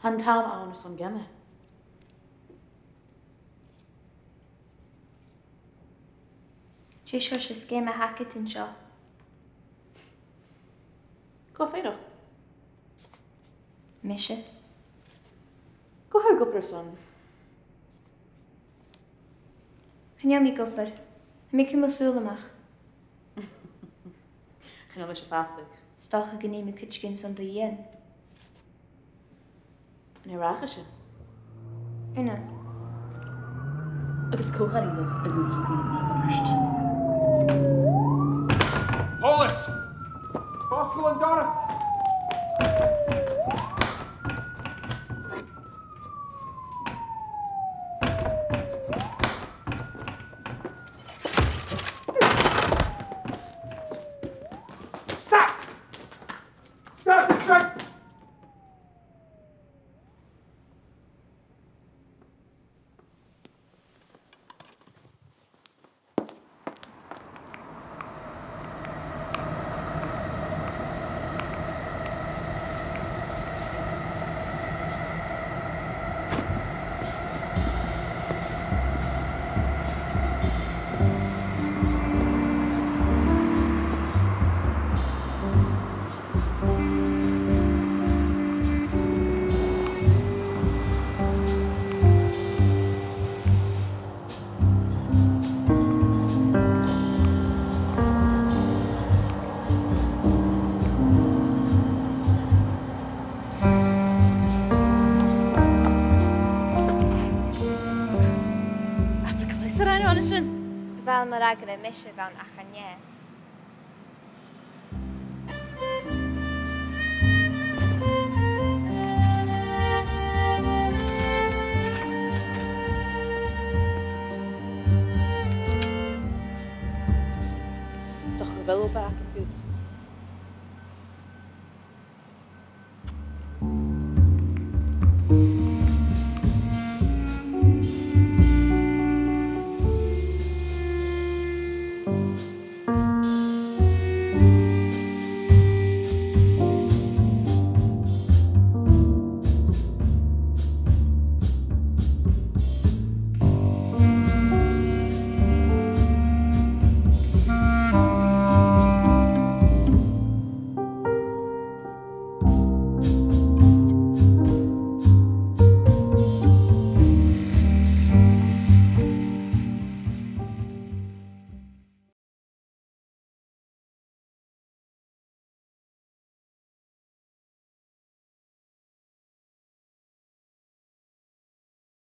Han tam an son genne. Sé seo se scéime hacetin seo. Go féidir. Mise. Go ha gopur son. Chneo mi gopur. Mi cym o súlamach. Chyn o'n fastig. Stoch a gynnu mi cytgyn son dy ien. Yn ei rach eisiau. Yna. Agus cwch ar un y gwyd i fi nac yn yrst. Polis! Bosco and Doris! Stop! Stop the truck! Fel mae'r agor y misio fewn achanie. Is toch wel back en goed.